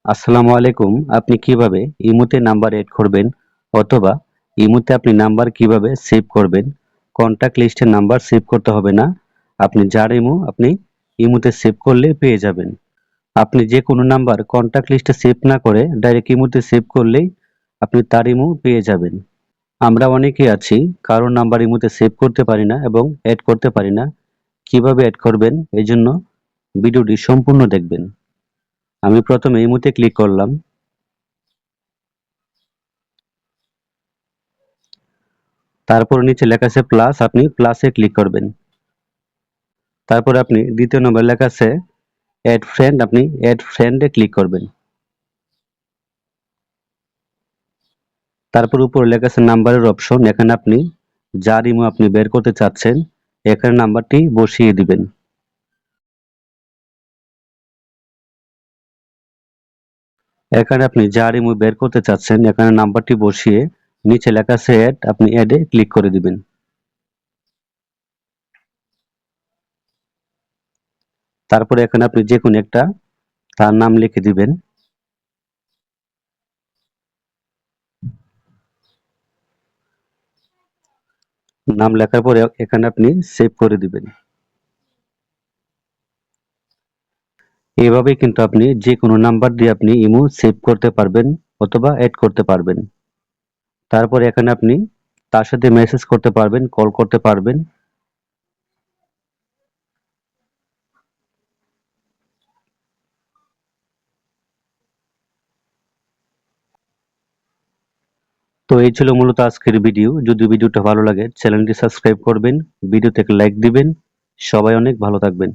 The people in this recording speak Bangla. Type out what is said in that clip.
আসসালামু আলাইকুম। আপনি কিভাবে ইমোতে নাম্বার এড করবেন অথবা ইমোতে আপনি নাম্বার কিভাবে সেভ করবেন? কন্টাক্ট লিস্টে নাম্বার সেভ করতে হবে না। আপনি যার ইমো আপনি ইমোতে সেভ করলে পেয়ে যাবেন। আপনি যে কোনো নাম্বার কন্টাক্ট লিস্টে সেভ না করে ডাইরেক্ট ইমোতে সেভ করলেই আপনি তার ইমো পেয়ে যাবেন। আমরা অনেকেই আছি কারো নাম্বার ইমোতে সেভ করতে পারি না এবং এড করতে পারি না। কিভাবে এড করবেন এজন্য ভিডিওটি সম্পূর্ণ দেখবেন। আমি প্রথমে ইমোতে ক্লিক করলাম। তারপর নিচে লেখা আছে প্লাস, আপনি প্লাসে ক্লিক করবেন। তারপর আপনি দ্বিতীয় নম্বর লেখা আছে অ্যাড ফ্রেন্ড, আপনি অ্যাড ফ্রেন্ডে ক্লিক করবেন। তারপর উপরে লেখা আছে নাম্বারের অপশন, এখানে আপনি যার ইমো আপনি বের করতে চাচ্ছেন এখানে নাম্বারটি বসিয়ে দিবেন। এখানে আপনি যার ইমো বের করতে চাচ্ছেন এখানে নাম্বারটি বসিয়ে নিচে লেখা আছে অ্যাড, আপনি অ্যাডে ক্লিক করে দিবেন। তারপরে এখানে আপনি যে কোনো একটা তার নাম লিখে দিবেন। নাম লেখার পরে এখানে আপনি সেভ করে দিবেন। এভাবেই কিন্তু আপনি যে কোনো নাম্বার দিয়ে আপনি ইমো সেভ করতে পারবেন অথবা অ্যাড করতে পারবেন। তারপর এখানে আপনি তার সাথে মেসেজ করতে পারবেন, কল করতে পারবেন। তো এই ছিল মূলত আজকের ভিডিও। যদি ভিডিওটা ভালো লাগে চ্যানেলটি সাবস্ক্রাইব করবেন, ভিডিওতে একটা লাইক দিবেন। সবাই অনেক ভালো থাকবেন।